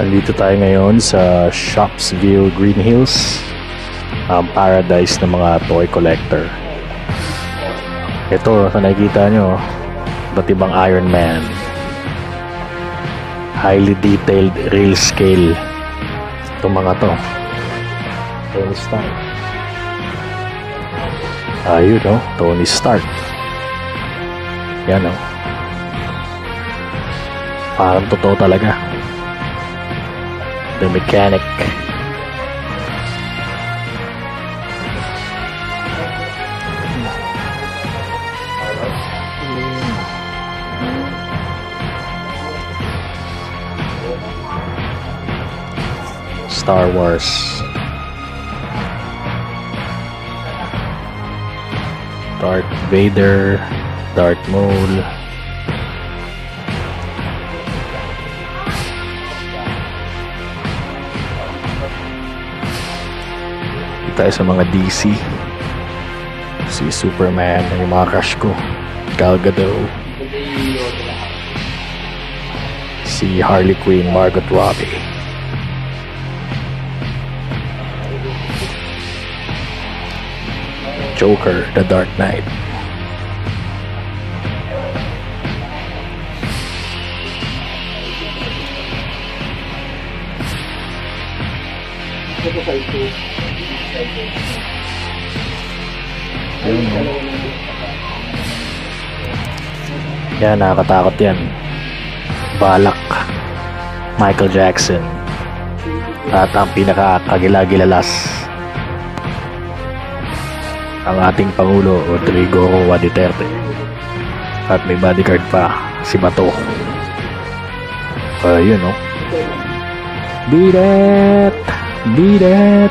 Nandito tayo ngayon sa Shopsville Green Hills, ang paradise ng mga toy collector. Ito, sa nakikita nyo, iba't ibang Iron Man, highly detailed real scale. Itong mga to, Tony Stark. Ayun, no? Tony Stark. Yan, no? Parang totoo talaga. The Mechanic. Star Wars. Darth Vader, Darth Maul. Tayo sa mga DC, si Superman, yung mga crush ko, Gal Gadot, si Harley Quinn, Margot Robbie, Joker, The Dark Knight. Yan, nakakatakot yan. Balak, Michael Jackson, at ang pinakakagilagilalas, ang ating Pangulo Rodrigo Roa Duterte, at may bodyguard pa, si Bato. Ayun, no? Beat it! Beat it!